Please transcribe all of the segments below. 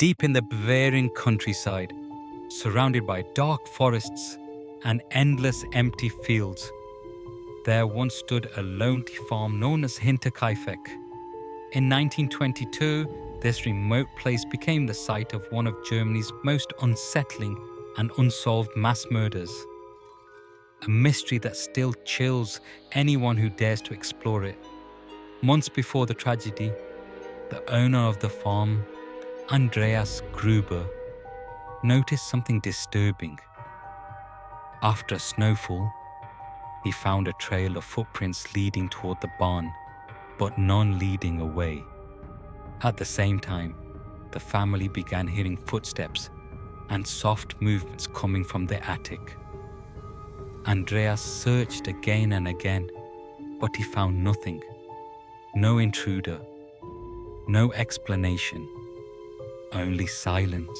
Deep in the Bavarian countryside, surrounded by dark forests and endless empty fields, there once stood a lonely farm known as Hinterkaifeck. In 1922, this remote place became the site of one of Germany's most unsettling and unsolved mass murders. A mystery that still chills anyone who dares to explore it. Months before the tragedy, the owner of the farm, Andreas Gruber, noticed something disturbing. After a snowfall, he found a trail of footprints leading toward the barn, but none leading away. At the same time, the family began hearing footsteps and soft movements coming from the attic. Andreas searched again and again, but he found nothing. No intruder, no explanation, only silence,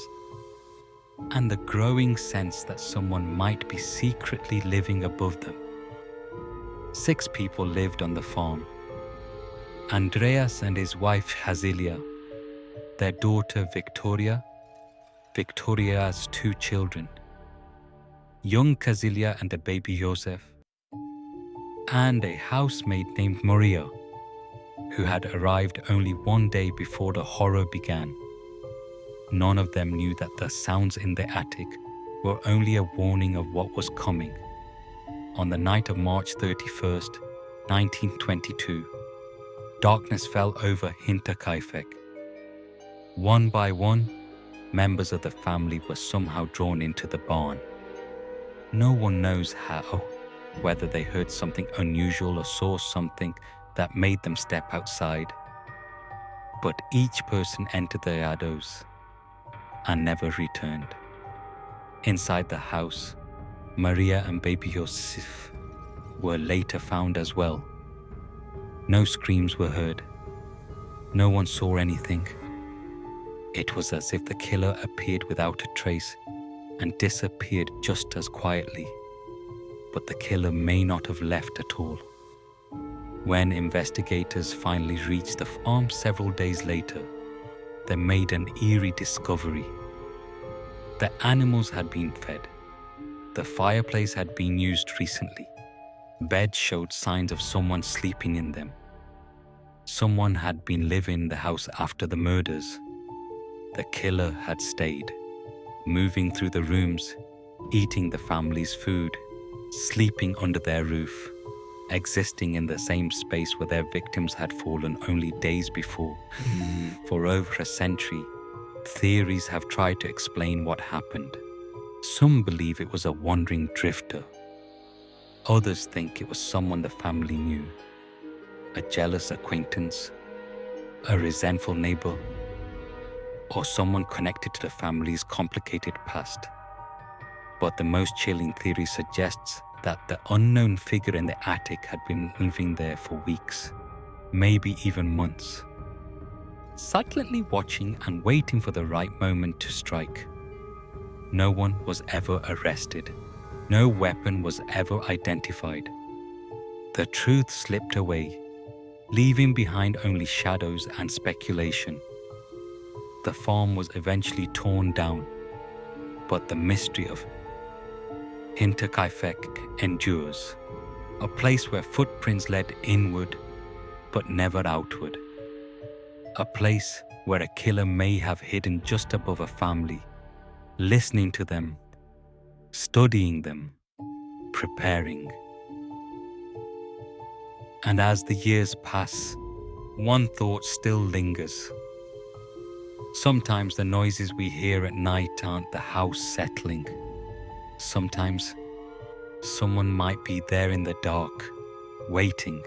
and the growing sense that someone might be secretly living above them. 6 people lived on the farm. Andreas and his wife Hazilia, their daughter Victoria's 2 children, young Kazilia and a baby Joseph, and a housemaid named Maria, who had arrived only 1 day before the horror began. None of them knew that the sounds in the attic were only a warning of what was coming. On the night of March 31st, 1922, darkness fell over Hinterkaifeck. One by one, members of the family were somehow drawn into the barn. No one knows how, whether they heard something unusual or saw something that made them step outside. But each person entered the shadows and never returned. Inside the house, Maria and baby Joseph were later found as well. No screams were heard. No one saw anything. It was as if the killer appeared without a trace and disappeared just as quietly. But the killer may not have left at all. When investigators finally reached the farm several days later, they made an eerie discovery. The animals had been fed. The fireplace had been used recently. Beds showed signs of someone sleeping in them. Someone had been living in the house after the murders. The killer had stayed, moving through the rooms, eating the family's food, sleeping under their roof, existing in the same space where their victims had fallen only days before. For over a century, theories have tried to explain what happened. Some believe it was a wandering drifter. Others think it was someone the family knew, a jealous acquaintance, a resentful neighbor, or someone connected to the family's complicated past. But the most chilling theory suggests that the unknown figure in the attic had been living there for weeks, maybe even months, silently watching and waiting for the right moment to strike. No one was ever arrested. No weapon was ever identified. The truth slipped away, leaving behind only shadows and speculation. The farm was eventually torn down, but the mystery of Hinterkaifeck endures, a place where footprints led inward but never outward, a place where a killer may have hidden just above a family, listening to them, studying them, preparing. And as the years pass, one thought still lingers. Sometimes the noises we hear at night aren't the house settling. Sometimes someone might be there in the dark, waiting,